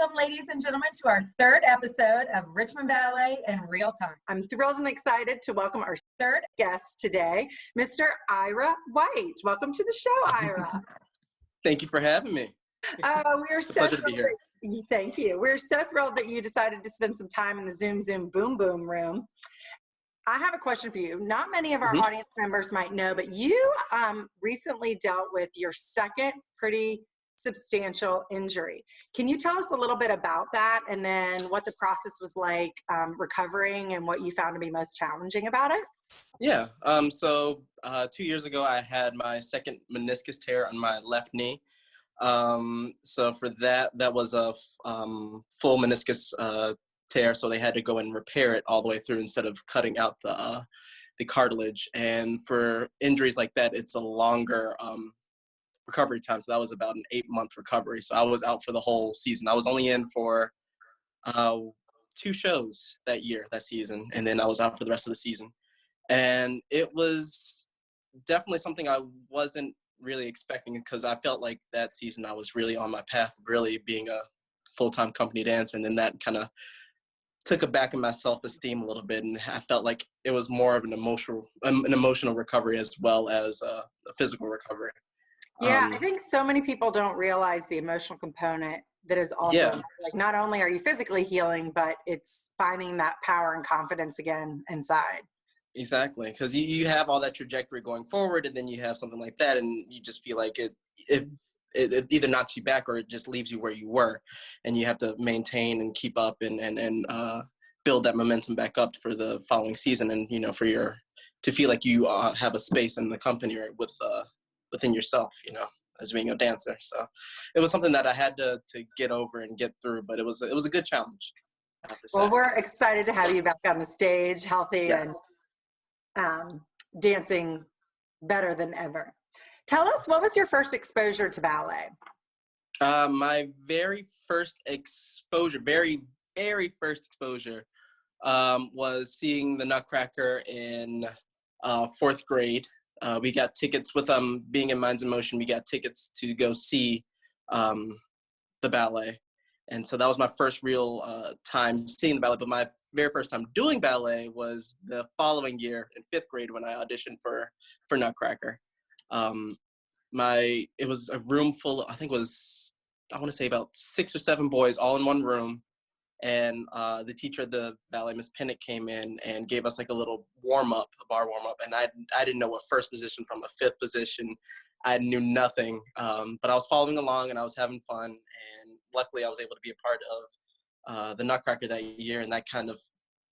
Welcome, ladies and gentlemen, to our third episode of Richmond Ballet in Real Time. I'm thrilled and excited to welcome our third guest today, Mr. Ira White. Welcome to the show, Ira. Thank you for having me. We're so pleasure to be here. Thank you. We're so thrilled that you decided to spend some time in the Zoom Boom Boom room. I have a question for you. Not many of our audience members might know, but you recently dealt with your second pretty substantial injury. Can you tell us a little bit about that, and then what the process was like recovering and what you found to be most challenging about it? Yeah. So 2 years ago, I had my second meniscus tear on my left knee. So for that was a full meniscus tear. So they had to go and repair it all the way through instead of cutting out the cartilage. And for injuries like that, it's a longer recovery time. So that was about an 8-month recovery. So I was out for the whole season. I was only in for 2 shows that season, and then I was out for the rest of the season. And it was definitely something I wasn't really expecting, because I felt like that season I was really on my path of really being a full-time company dancer, and then that kind of took a back in my self-esteem a little bit, and I felt like it was more of an emotional recovery as well as a physical recovery. Yeah, I think so many people don't realize the emotional component that is also like, not only are you physically healing, but it's finding that power and confidence again inside. Exactly, because you have all that trajectory going forward, and then you have something like that, and you just feel like it either knocks you back or it just leaves you where you were, and you have to maintain and keep up and build that momentum back up for the following season, and to feel like you have a space in the company or within yourself, as being a dancer. So it was something that I had to get over and get through, but it was a good challenge, I have to say. Well, we're excited to have you back on the stage, healthy and dancing better than ever. Tell us, what was your first exposure to ballet? My very first exposure, very first exposure, was seeing the Nutcracker in 4th grade. We got tickets with being in Minds in Motion. We got tickets to go see the ballet. And so that was my first real time seeing the ballet. But my very first time doing ballet was the following year in 5th grade when I auditioned for Nutcracker. It was a room full, I want to say about 6 or 7 boys all in one room. And the teacher of the ballet, Miss Pennick, came in and gave us like a little warm-up, a bar warm-up. And I didn't know what first position from a 5th position. I knew nothing, but I was following along and I was having fun. And luckily I was able to be a part of the Nutcracker that year. And that kind of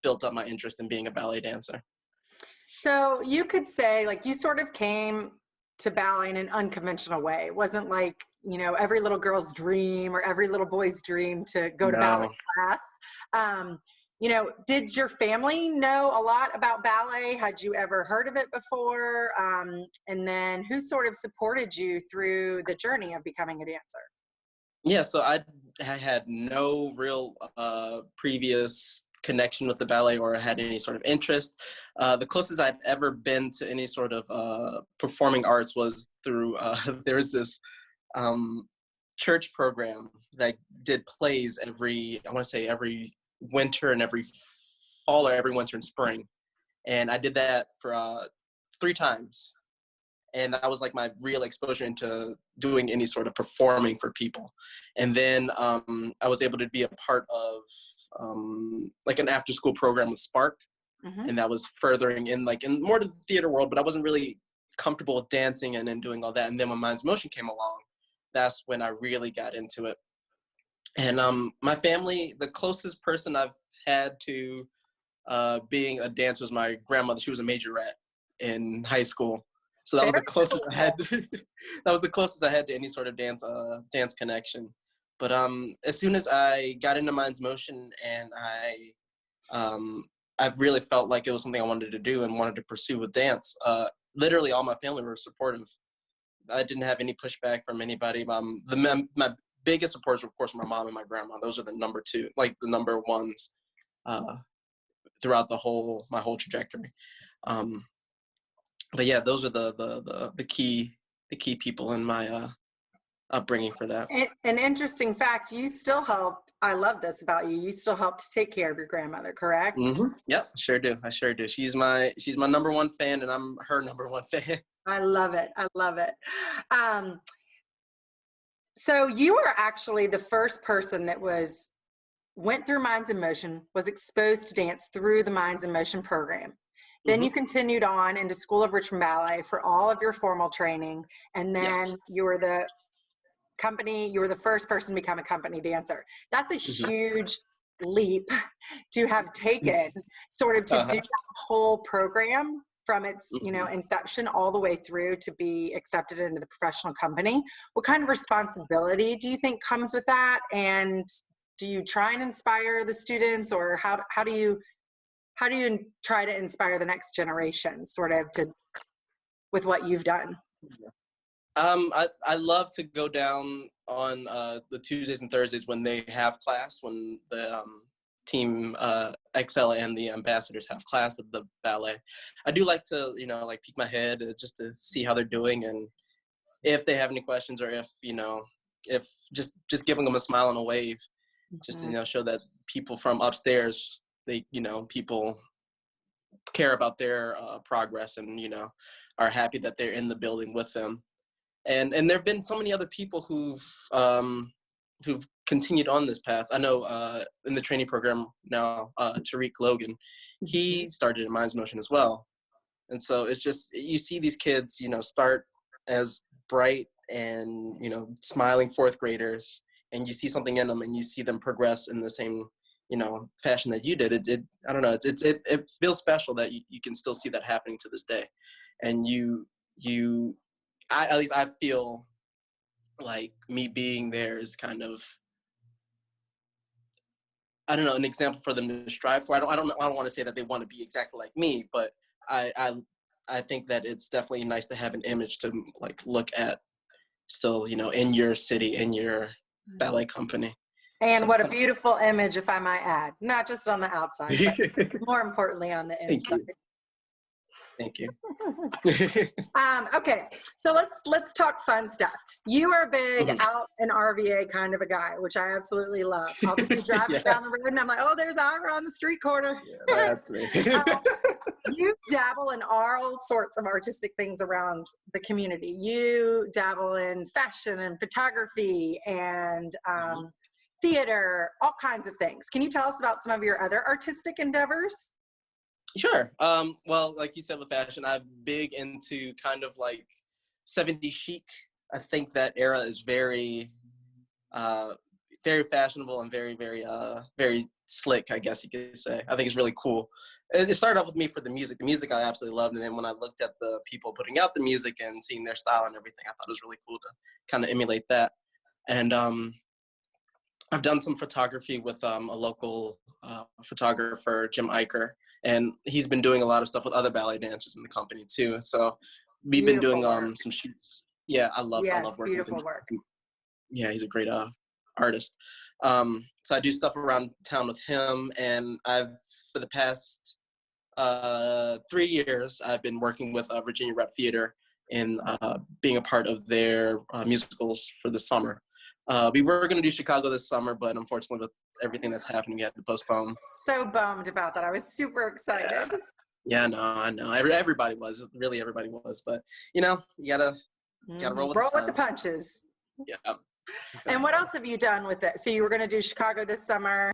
built up my interest in being a ballet dancer. So you could say, like, you sort of came to ballet in an unconventional way. It wasn't like, every little girl's dream or every little boy's dream to go to ballet class. Did your family know a lot about ballet? Had you ever heard of it before? And then who sort of supported you through the journey of becoming a dancer? Yeah, so I had no real previous connection with the ballet or had any sort of interest. The closest I've ever been to any sort of performing arts was through, there's this church program that did plays every winter and every fall, or every winter and spring. And I did that for 3 times. And that was like my real exposure into doing any sort of performing for people. And then I was able to be a part of like an after school program with Spark. And that was furthering in more to the theater world, but I wasn't really comfortable with dancing and then doing all that. And then when Minds Motion came along, that's when I really got into it. And my family, the closest person I've had to being a dancer was my grandmother. She was a majorette in high school. So that was the closest I had. That was the closest I had to any sort of dance connection. But as soon as I got into Minds Motion, and I've really felt like it was something I wanted to do and wanted to pursue with dance. Literally, all my family were supportive. I didn't have any pushback from anybody. My biggest supporters were, of course, my mom and my grandma. Those are the number ones throughout my whole trajectory. But yeah, those are the key people in my upbringing for that. An interesting fact, you still help. I love this about you. You still help to take care of your grandmother, correct? Yep, sure do. I sure do. She's my number one fan, and I'm her number one fan. I love it. I love it. So you are actually the first person that went through Minds in Motion, was exposed to dance through the Minds in Motion program. Then you continued on into School of Richmond Ballet for all of your formal training, and then you were the first person to become a company dancer. That's a huge leap to have taken, sort of to do that whole program from its inception all the way through to be accepted into the professional company. What kind of responsibility do you think comes with that? And do you try and inspire the students, or how do you try to inspire the next generation sort of with what you've done? I love to go down on the Tuesdays and Thursdays when they have class, when the team XL and the ambassadors have class at the ballet. I do like to, like peek my head just to see how they're doing, and if they have any questions, or if just giving them a smile and a wave, just to show that people from upstairs, people care about their progress, and are happy that they're in the building with them. And there have been so many other people who've continued on this path. I know in the training program now, Tariq Logan, he started in Minds Motion as well. And so it's just, you see these kids, start as bright and, smiling fourth graders, and you see something in them, and you see them progress in the same, fashion that you did. I don't know, it feels special that you can still see that happening to this day. And at least I feel like me being there is kind of, I don't know, an example for them to strive for. I don't want to say that they want to be exactly like me, but I think that it's definitely nice to have an image to like look at still, in your city, in your ballet company. And what a beautiful image, if I might add, not just on the outside, but more importantly on the inside. Thank you. Okay, so let's talk fun stuff. You are a big out in RVA kind of a guy, which I absolutely love. I'll just be driving down the road, and I'm like, oh, there's Ira on the street corner. Yeah, that's me. You dabble in all sorts of artistic things around the community. You dabble in fashion and photography and theater, all kinds of things. Can you tell us about some of your other artistic endeavors? Sure. Well, like you said with fashion, I'm big into kind of like 70s chic. I think that era is very, very fashionable and very, very, very slick, I guess you could say. I think it's really cool. It started off with me for the music. The music I absolutely loved, and then when I looked at the people putting out the music and seeing their style and everything, I thought it was really cool to kind of emulate that. And I've done some photography with a local photographer, Jim Eicher, and he's been doing a lot of stuff with other ballet dancers in the company too. So we've been doing some shoots. Yeah, I love working beautiful with him. Work. Yeah, he's a great artist. So I do stuff around town with him, and for the past 3 years, I've been working with Virginia Rep Theater in being a part of their musicals for the summer. We were going to do Chicago this summer, but unfortunately with everything that's happening, we had to postpone. So bummed about that. I was super excited. Yeah, I know. Everybody was. Really, everybody was. But, you gotta roll with the punches. Yeah. Exactly. And what else have you done with it? So you were going to do Chicago this summer.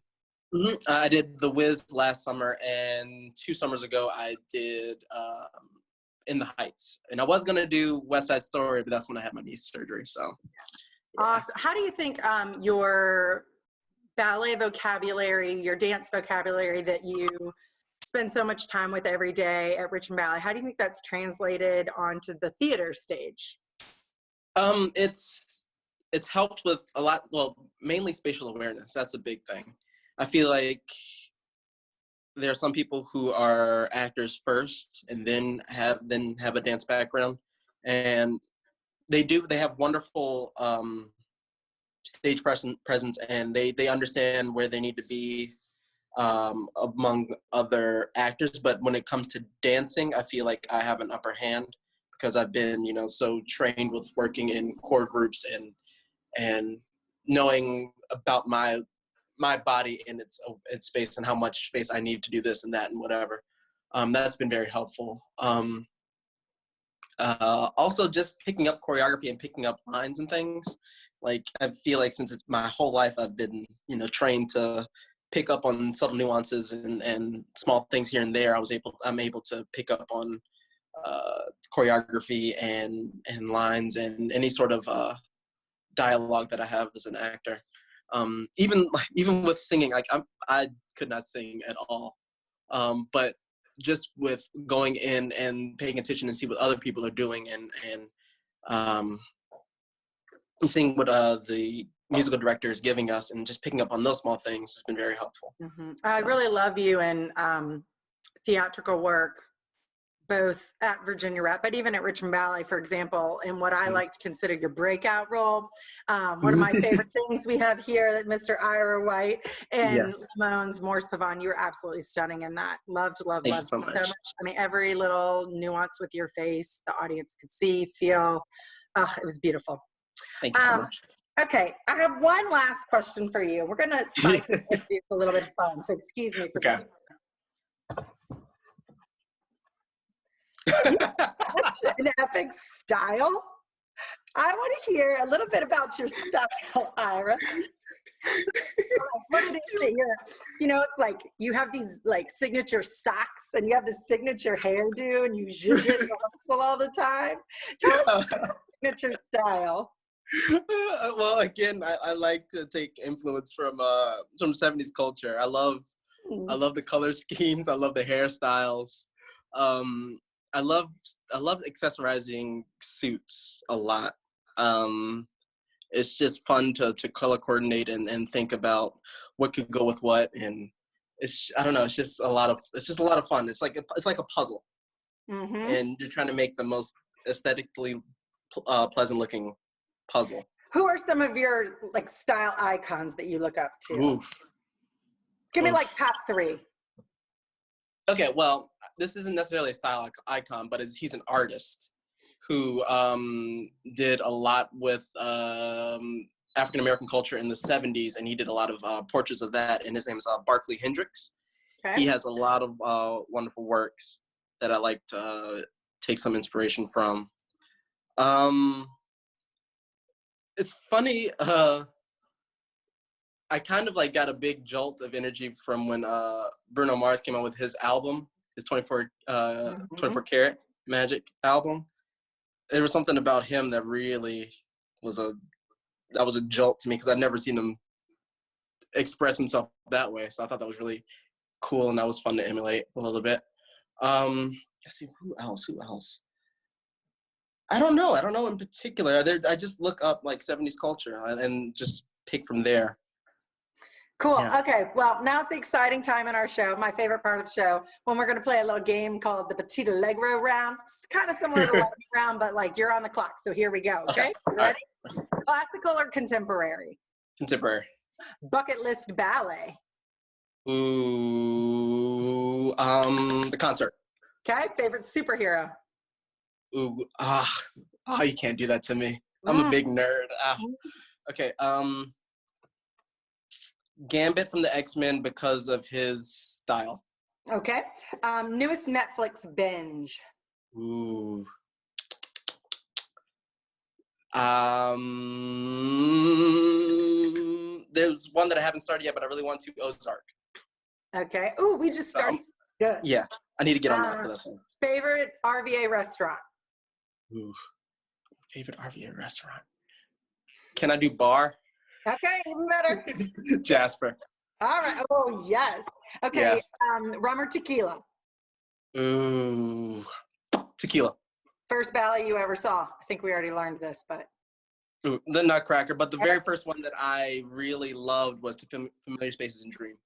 I did The Wiz last summer, and 2 summers ago I did In the Heights. And I was going to do West Side Story, but that's when I had my knee surgery. So. Yeah. Awesome. How do you think your ballet vocabulary, your dance vocabulary that you spend so much time with every day at Richmond Ballet, how do you think that's translated onto the theater stage? It's helped with a lot, well, mainly spatial awareness. That's a big thing. I feel like there are some people who are actors first and then have a dance background, and they have wonderful stage presence, and they understand where they need to be among other actors. But when it comes to dancing, I feel like I have an upper hand because I've been, so trained with working in core groups and and knowing about my body in its space and how much space I need to do this and that and whatever. That's been very helpful. Also just picking up choreography and picking up lines and things. Like, I feel like since my whole life I've been, trained to pick up on subtle nuances and small things here and there. I'm able to pick up on choreography and lines and any sort of dialogue that I have as an actor. Even with singing, like I could not sing at all. But just with going in and paying attention and see what other people are doing and seeing what the musical director is giving us and just picking up on those small things has been very helpful. Mm-hmm. I really love you in theatrical work, both at Virginia Rep, but even at Richmond Ballet, for example, in what I like to consider your breakout role. One of my favorite things we have here, that Mr. Ira White and Simone's Morse Pavon, you were absolutely stunning in that. Loved Thank you so much. I mean, every little nuance with your face, the audience could see, feel. It was beautiful. Thank you so much. Okay, I have one last question for you. We're going to spice it with a little bit of fun, so excuse me for that. Such an epic style. I want to hear a little bit about your style, Ira. What it is that it's like you have these like signature socks and you have this signature hairdo and you zhuzh it and hustle all the time. Tell us about your signature style. Well, again, I like to take influence from 70s culture. I love the color schemes. I love the hairstyles. I love accessorizing suits a lot. It's just fun to color coordinate and think about what could go with what, and I don't know. It's just a lot of fun. It's like a puzzle, and you're trying to make the most aesthetically pleasant looking puzzle. Who are some of your like style icons that you look up to? Give me like top 3. Okay, well, this isn't necessarily a style icon, but he's an artist who did a lot with African American culture in the 70s, and he did a lot of portraits of that. And his name is Barclay Hendricks. Okay. He has a lot of wonderful works that I like to take some inspiration from. It's funny. I kind of like got a big jolt of energy from when Bruno Mars came out with his album, his 24 Karat Magic album. There was something about him that really was a jolt to me, because I'd never seen him express himself that way. So I thought that was really cool, and that was fun to emulate a little bit. Let's see, who else? I don't know in particular. I just look up like 70s culture and just pick from there. Cool. Yeah. Okay. Well, now's the exciting time in our show, my favorite part of the show, when we're going to play a little game called the Petit Allegro round. It's kind of similar to the lightning round, but like you're on the clock. So here we go. Okay. Ready? Right. Classical or contemporary? Contemporary. Bucket list ballet? Ooh, the concert. Okay. Favorite superhero? Ooh, you can't do that to me. I'm a big nerd. Okay. Gambit from the X-Men because of his style. Okay. Newest Netflix binge. Ooh. There's one that I haven't started yet, but I really want to. Ozark. Okay. Ooh, we just started. Good. Yeah, I need to get on that for this one. Favorite RVA restaurant. Ooh. Favorite RVA restaurant. Can I do bar? Okay, even better. Jasper. All right. Oh, yes. Okay. Yeah. Rum or tequila? Ooh. Tequila. First ballet you ever saw? I think we already learned this, but. Ooh, the Nutcracker. But the very first one that I really loved was Familiar Spaces and Dream.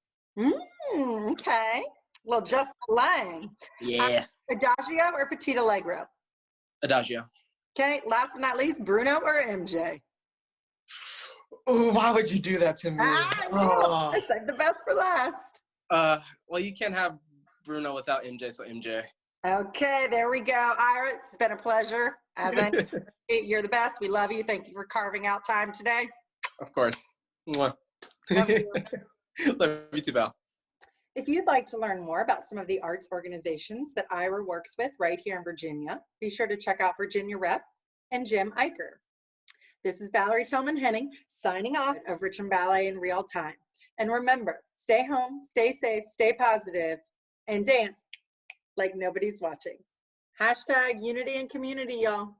Okay. Well, just Lang. Yeah. Adagio or Petit Allegro? Adagio. Okay. Last but not least, Bruno or MJ? Ooh, why would you do that to me? I saved the best for last. Well, you can't have Bruno without MJ, so MJ. Okay, there we go. Iris, it's been a pleasure. As I you're the best. We love you. Thank you for carving out time today. Of course. Mwah. Love you. Love you too, Val. If you'd like to learn more about some of the arts organizations that Ira works with right here in Virginia, be sure to check out Virginia Rep and Jim Eicher. This is Valerie Tillman-Henning signing off of Richmond Ballet in real time. And remember, stay home, stay safe, stay positive, and dance like nobody's watching. #unity and community, y'all.